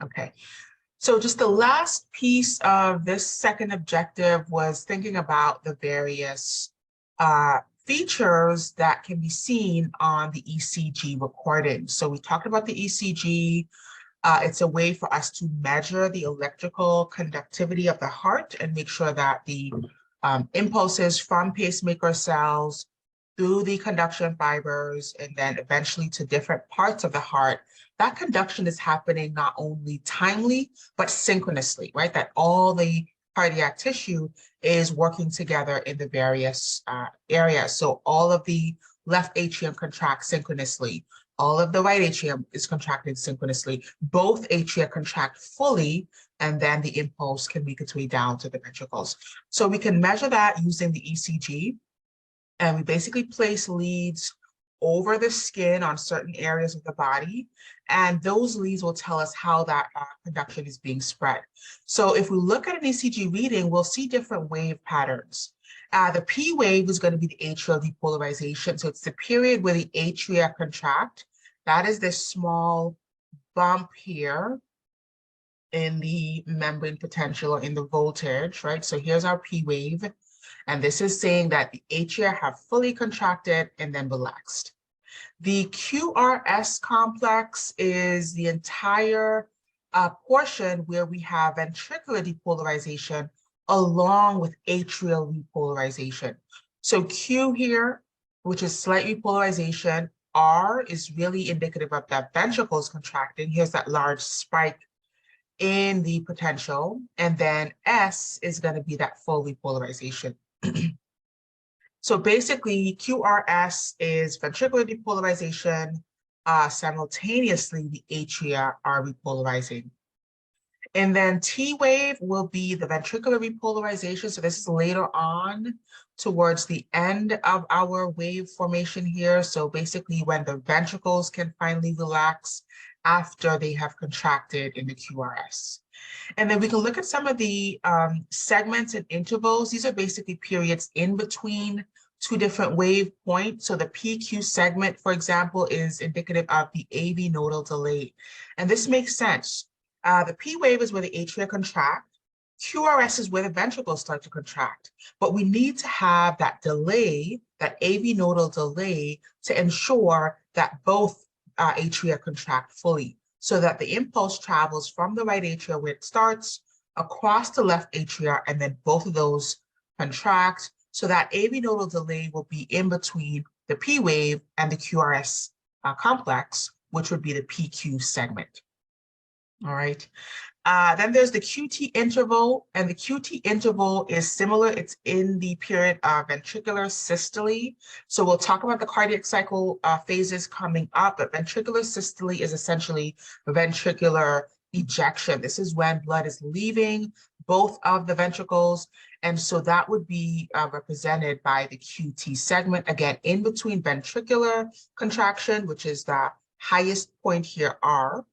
Okay. So just the last piece of this second objective was thinking about the various features that can be seen on the ECG recording. So we talked about the ECG. It's a way for us to measure the electrical conductivity of the heart and make sure that the impulses from pacemaker cells through the conduction fibers and then eventually to different parts of the heart, that conduction is happening not only timely, but synchronously, right? That all the cardiac tissue is working together in the various areas. So all of the left atrium contracts synchronously. All of the right atrium is contracted synchronously. Both atria contract fully, and then the impulse can make its way down to the ventricles. So we can measure that using the ECG, and we basically place leads over the skin on certain areas of the body, and those leads will tell us how that conduction is being spread. So if we look at an ECG reading, we'll see different wave patterns. The P wave is going to be the atrial depolarization. So it's the period where the atria contract. That is this small bump here in the membrane potential or in the voltage, right? So here's our P wave. And this is saying that the atria have fully contracted and then relaxed. The QRS complex is the entire portion where we have ventricular depolarization along with atrial repolarization. So Q here, which is slight repolarization, R is really indicative of that ventricles contracting. Here's that large spike in the potential. And then S is going to be that full repolarization. So basically, QRS is ventricular depolarization. Simultaneously, the atria are repolarizing. And then T wave will be the ventricular repolarization. So this is later on towards the end of our wave formation here. So basically when the ventricles can finally relax after they have contracted in the QRS. And then we can look at some of the segments and intervals. These are basically periods in between two different wave points. So the PQ segment, for example, is indicative of the AV nodal delay. And this makes sense. The P wave is where the atria contract. QRS is where the ventricles start to contract. But we need to have that delay, that AV nodal delay, to ensure that both atria contract fully, so that the impulse travels from the right atria where it starts across the left atria, and then both of those contract. So that AV nodal delay will be in between the P wave and the QRS complex, which would be the PQ segment. All right. Then there's the QT interval, and the QT interval is similar. It's in the period of ventricular systole. So we'll talk about the cardiac cycle phases coming up, but ventricular systole is essentially ventricular ejection. This is when blood is leaving both of the ventricles. And so that would be represented by the QT segment, again, in between ventricular contraction, which is the highest point here, R,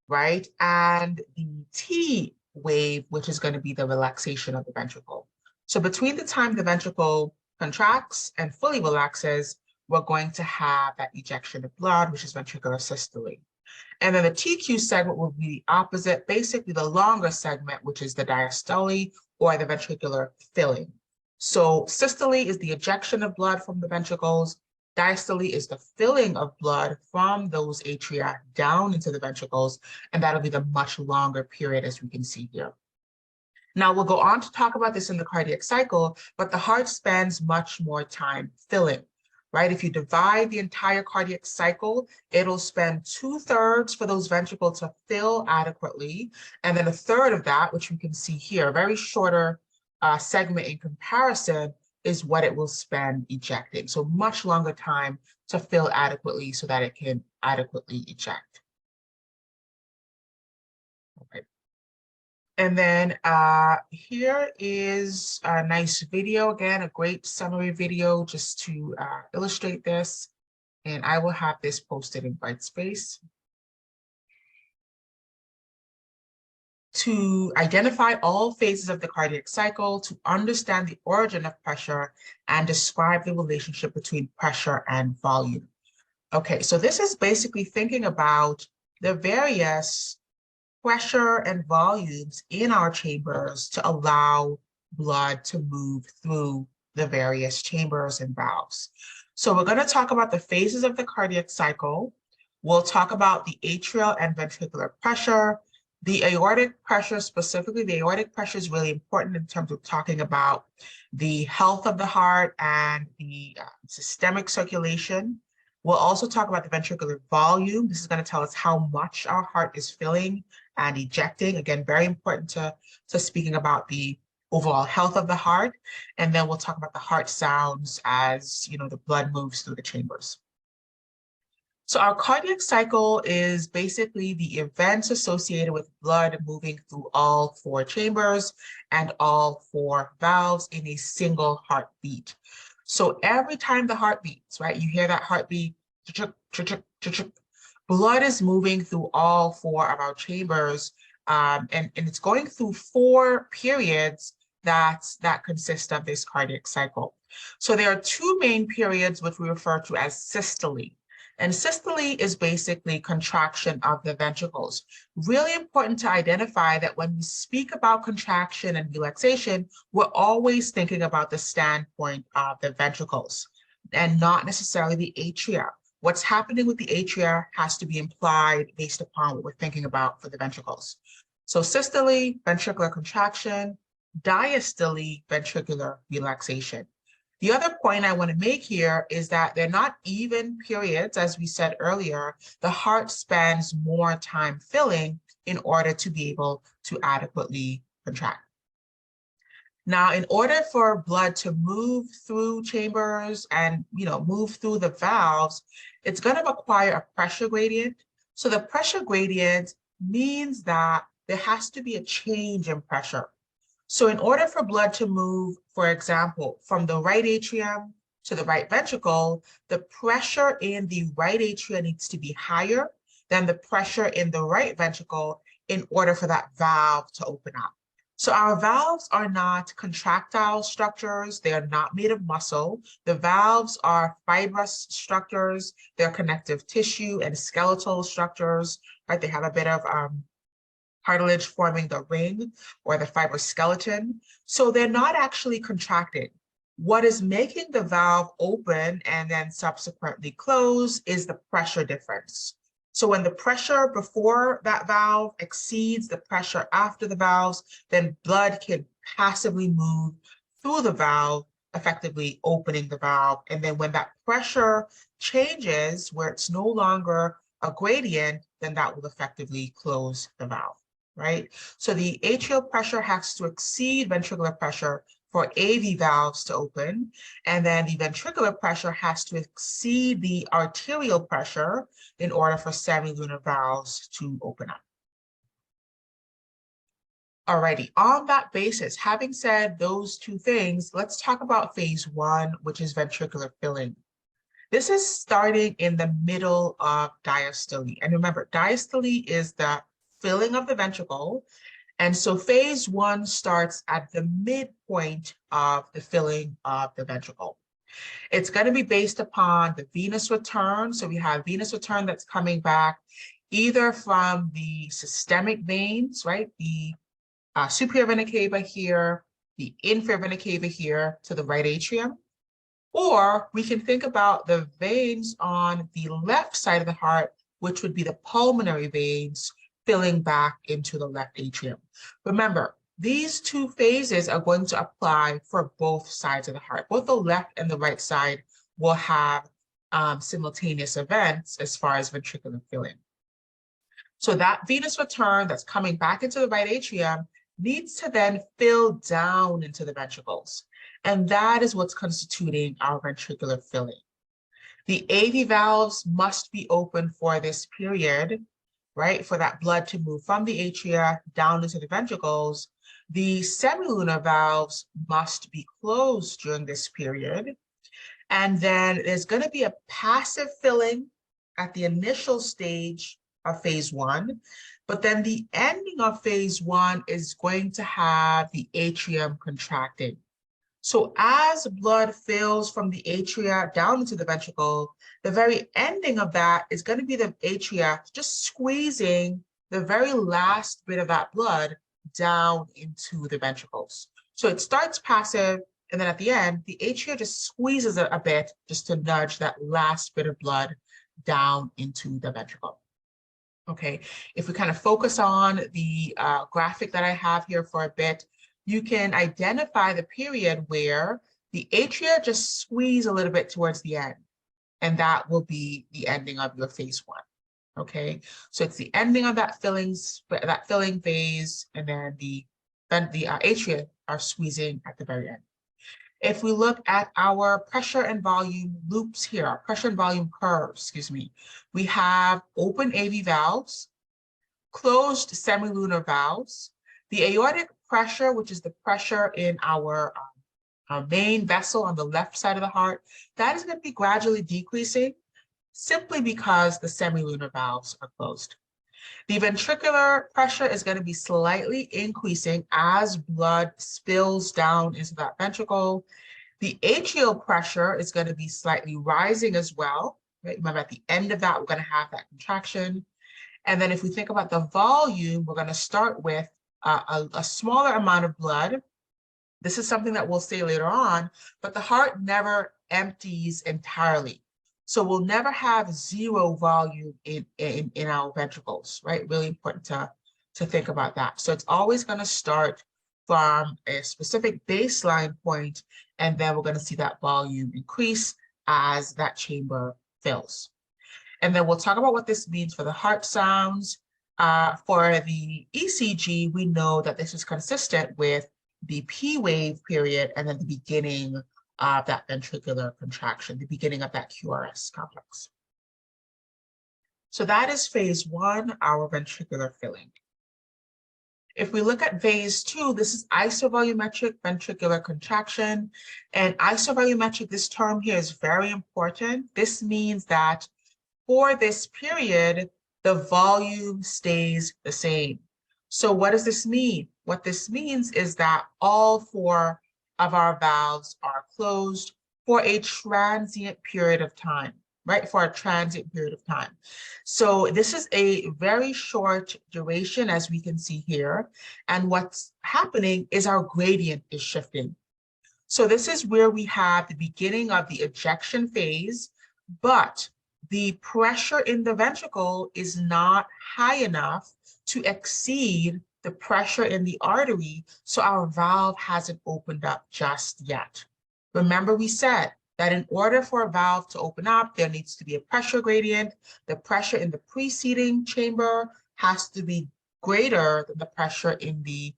right? And the T wave, which is going to be the relaxation of the ventricle. So between the time the ventricle contracts and fully relaxes, we're going to have that ejection of blood, which is ventricular systole. And then the TQ segment will be the opposite, basically the longer segment, which is the diastole or the ventricular filling. So systole is the ejection of blood from the ventricles. Diastole is the filling of blood from those atria down into the ventricles, and that'll be the much longer period, as we can see here. Now, we'll go on to talk about this in the cardiac cycle, but the heart spends much more time filling, right? If you divide the entire cardiac cycle, it'll spend 2/3 for those ventricles to fill adequately, and then 1/3 of that, which we can see here, a very shorter segment in comparison, is what it will spend ejecting. So much longer time to fill adequately so that it can adequately eject. Okay. And then here is a nice video, again, a great summary video just to illustrate this. And I will have this posted in Brightspace. To identify all phases of the cardiac cycle, to understand the origin of pressure, and describe the relationship between pressure and volume. Okay, so this is basically thinking about the various pressure and volumes in our chambers to allow blood to move through the various chambers and valves. So we're going to talk about the phases of the cardiac cycle. We'll talk about the atrial and ventricular pressure. The aortic pressure, specifically, the aortic pressure is really important in terms of talking about the health of the heart and the systemic circulation. We'll also talk about the ventricular volume. This is going to tell us how much our heart is filling and ejecting. Again, very important to speaking about the overall health of the heart. And then we'll talk about the heart sounds as, you know, the blood moves through the chambers. So our cardiac cycle is basically the events associated with blood moving through all 4 chambers and all 4 valves in a single heartbeat. So every time the heart beats, right, you hear that heartbeat, blood is moving through all 4 of our chambers, and it's going through 4 periods that consist of this cardiac cycle. So there are 2 main periods which we refer to as systole. And systole is basically contraction of the ventricles. Really important to identify that when we speak about contraction and relaxation, we're always thinking about the standpoint of the ventricles and not necessarily the atria. What's happening with the atria has to be implied based upon what we're thinking about for the ventricles. So systole, ventricular contraction; diastole, ventricular relaxation. The other point I want to make here is that they're not even periods. As we said earlier, the heart spends more time filling in order to be able to adequately contract. Now, in order for blood to move through chambers and, you know, move through the valves, it's going to require a pressure gradient. So the pressure gradient means that there has to be a change in pressure. So in order for blood to move, for example, from the right atrium to the right ventricle, the pressure in the right atrium needs to be higher than the pressure in the right ventricle in order for that valve to open up. So our valves are not contractile structures. They are not made of muscle. The valves are fibrous structures. They're connective tissue and skeletal structures, right? They have a bit of cartilage forming the ring or the fibrous skeleton. So they're not actually contracted. What is making the valve open and then subsequently close is the pressure difference. So when the pressure before that valve exceeds the pressure after the valves, then blood can passively move through the valve, effectively opening the valve. And then when that pressure changes, where it's no longer a gradient, then that will effectively close the valve. Right? So the atrial pressure has to exceed ventricular pressure for AV valves to open, and then the ventricular pressure has to exceed the arterial pressure in order for semilunar valves to open up. Alrighty, on that basis, having said those 2 things, let's talk about phase 1, which is ventricular filling. This is starting in the middle of diastole. And remember, diastole is the filling of the ventricle. And so phase 1 starts at the midpoint of the filling of the ventricle. It's going to be based upon the venous return. So we have venous return that's coming back either from the systemic veins, right? The superior vena cava here, the inferior vena cava here to the right atrium. Or we can think about the veins on the left side of the heart, which would be the pulmonary veins, filling back into the left atrium. Remember, these 2 phases are going to apply for both sides of the heart. Both the left and the right side will have simultaneous events as far as ventricular filling. So that venous return that's coming back into the right atrium needs to then fill down into the ventricles. And that is what's constituting our ventricular filling. The AV valves must be open for this period, right, for that blood to move from the atria down into the ventricles. The semilunar valves must be closed during this period. And then there's going to be a passive filling at the initial stage of phase 1. But then the ending of phase 1 is going to have the atrium contracting. So as blood fills from the atria down into the ventricle, the very ending of that is going to be the atria just squeezing the very last bit of that blood down into the ventricles. So it starts passive, and then at the end, the atria just squeezes it a bit just to nudge that last bit of blood down into the ventricle. Okay, if we kind of focus on the graphic that I have here for a bit, you can identify the period where the atria just squeeze a little bit towards the end, and that will be the ending of your phase 1. Okay, so it's the ending of that filling phase, and then the atria are squeezing at the very end. If we look at our pressure and volume loops here, our pressure and volume curves, excuse me, we have open AV valves, closed semilunar valves, the aortic pressure, which is the pressure in our main vessel on the left side of the heart, that is going to be gradually decreasing simply because the semilunar valves are closed. The ventricular pressure is going to be slightly increasing as blood spills down into that ventricle. The atrial pressure is going to be slightly rising as well. Right? Remember, at the end of that, we're going to have that contraction. And then if we think about the volume, we're going to start with a smaller amount of blood. This is something that we'll say later on, but the heart never empties entirely. So we'll never have zero volume in our ventricles, right? Really important to think about that. So it's always going to start from a specific baseline point, and then we're going to see that volume increase as that chamber fills. And then we'll talk about what this means for the heart sounds. For the ECG, we know that this is consistent with the P wave period and then the beginning of that ventricular contraction, the beginning of that QRS complex. So that is phase 1, our ventricular filling. If we look at phase 2, this is isovolumetric ventricular contraction. And isovolumetric, this term here is very important. This means that for this period, the volume stays the same. So what does this mean? What this means is that all 4 of our valves are closed for a transient period of time, right? For a transient period of time. So this is a very short duration, as we can see here. And what's happening is our gradient is shifting. So this is where we have the beginning of the ejection phase, but the pressure in the ventricle is not high enough to exceed the pressure in the artery, so our valve hasn't opened up just yet. Remember, we said that in order for a valve to open up, there needs to be a pressure gradient. The pressure in the preceding chamber has to be greater than the pressure in the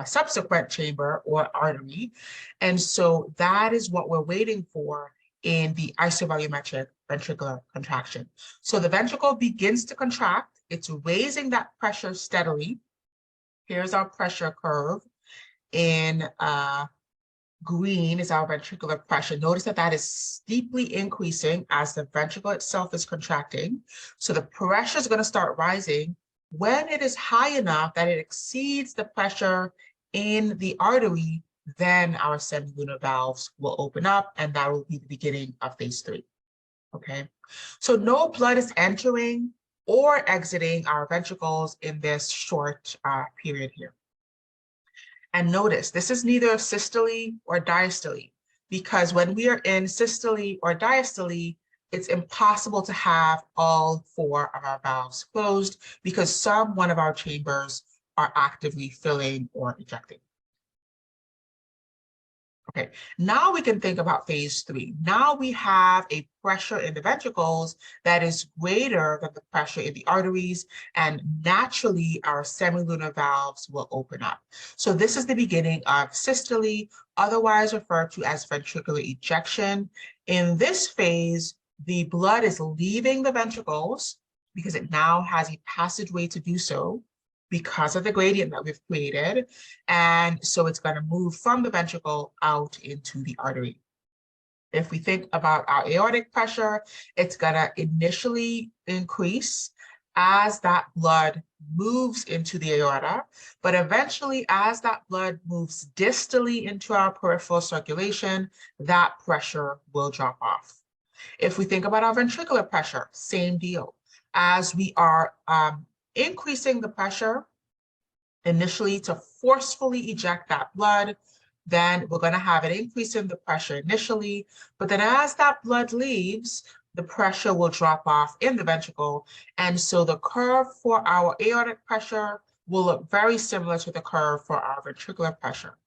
subsequent chamber or artery. And so that is what we're waiting for in the isovolumetric ventricular contraction. So the ventricle begins to contract. It's raising that pressure steadily. Here's our pressure curve. In green is our ventricular pressure. Notice that that is steeply increasing as the ventricle itself is contracting. So the pressure is going to start rising when it is high enough that it exceeds the pressure in the artery. Then our semilunar valves will open up, and that will be the beginning of phase 3. Okay, so no blood is entering or exiting our ventricles in this short period here. And notice, this is neither systole or diastole, because when we are in systole or diastole, it's impossible to have all 4 of our valves closed because one of our chambers are actively filling or ejecting. Okay, now we can think about phase 3. Now we have a pressure in the ventricles that is greater than the pressure in the arteries, and naturally our semilunar valves will open up. So this is the beginning of systole, otherwise referred to as ventricular ejection. In this phase, the blood is leaving the ventricles because it now has a passageway to do so, because of the gradient that we've created. And so it's going to move from the ventricle out into the artery. If we think about our aortic pressure, it's going to initially increase as that blood moves into the aorta, but eventually as that blood moves distally into our peripheral circulation, that pressure will drop off. If we think about our ventricular pressure, same deal. As we are increasing the pressure initially to forcefully eject that blood. Then we're going to have an increase in the pressure initially, but then as that blood leaves, the pressure will drop off in the ventricle. And so the curve for our aortic pressure will look very similar to the curve for our ventricular pressure.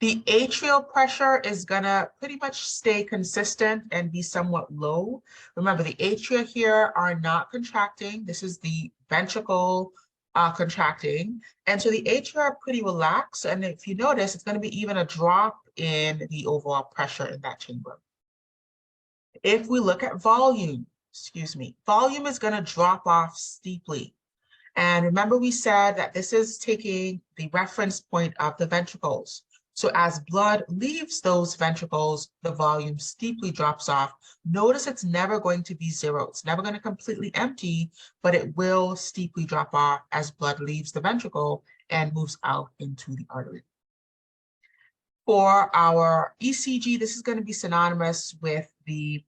The atrial pressure is going to pretty much stay consistent and be somewhat low. Remember, the atria here are not contracting. This is the ventricle contracting. And so the atria are pretty relaxed. And if you notice, it's going to be even a drop in the overall pressure in that chamber. If we look at volume, volume is going to drop off steeply. And remember, we said that this is taking the reference point of the ventricles. So as blood leaves those ventricles, the volume steeply drops off. Notice it's never going to be zero. It's never going to completely empty, but it will steeply drop off as blood leaves the ventricle and moves out into the artery. For our ECG, this is going to be synonymous with the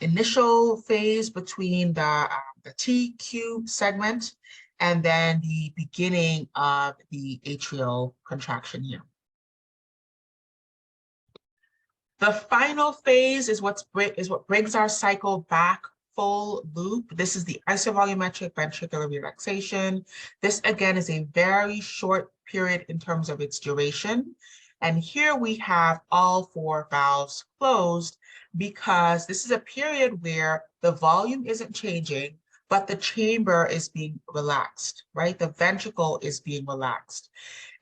initial phase between the TQ segment and then the beginning of the atrial contraction here. The final phase is what brings our cycle back full loop. This is the isovolumetric ventricular relaxation. This again is a very short period in terms of its duration. And here we have all 4 valves closed because this is a period where the volume isn't changing, but the chamber is being relaxed, right? The ventricle is being relaxed.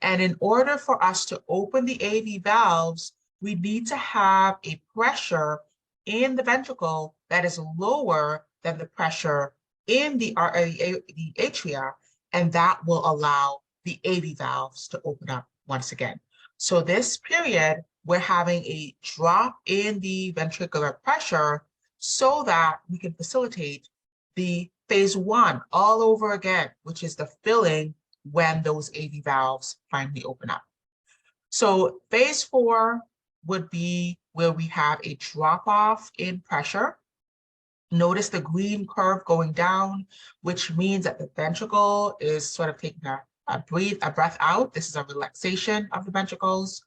And in order for us to open the AV valves, we need to have a pressure in the ventricle that is lower than the pressure in the atria, and that will allow the AV valves to open up once again. So this period, we're having a drop in the ventricular pressure so that we can facilitate the phase 1 all over again, which is the filling when those AV valves finally open up. So phase 4 would be where we have a drop off in pressure. Notice the green curve going down, which means that the ventricle is sort of taking a breath out. This is a relaxation of the ventricles.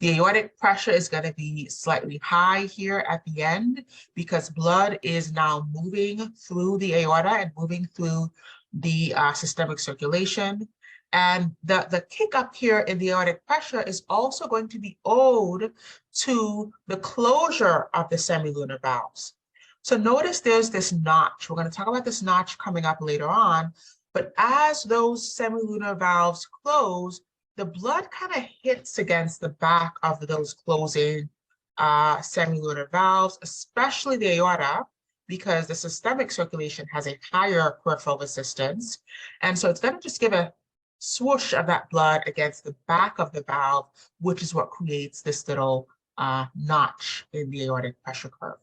The aortic pressure is going to be slightly high here at the end because blood is now moving through the aorta and moving through the systemic circulation. And the kick up here in the aortic pressure is also going to be owed to the closure of the semilunar valves. So notice there's this notch. We're going to talk about this notch coming up later on. But as those semilunar valves close, the blood kind of hits against the back of those closing semilunar valves, especially the aorta, because the systemic circulation has a higher peripheral resistance. And so it's going to just give a swoosh of that blood against the back of the valve, which is what creates this little notch in the aortic pressure curve.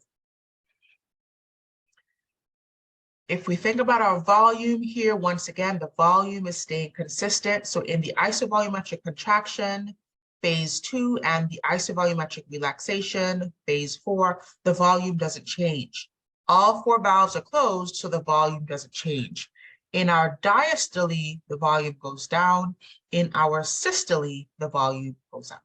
If we think about our volume here, once again, the volume is staying consistent. So in the isovolumetric contraction, phase 2, and the isovolumetric relaxation, phase 4, the volume doesn't change. All 4 valves are closed, so the volume doesn't change. In our diastole, the volume goes down. In our systole, the volume goes up.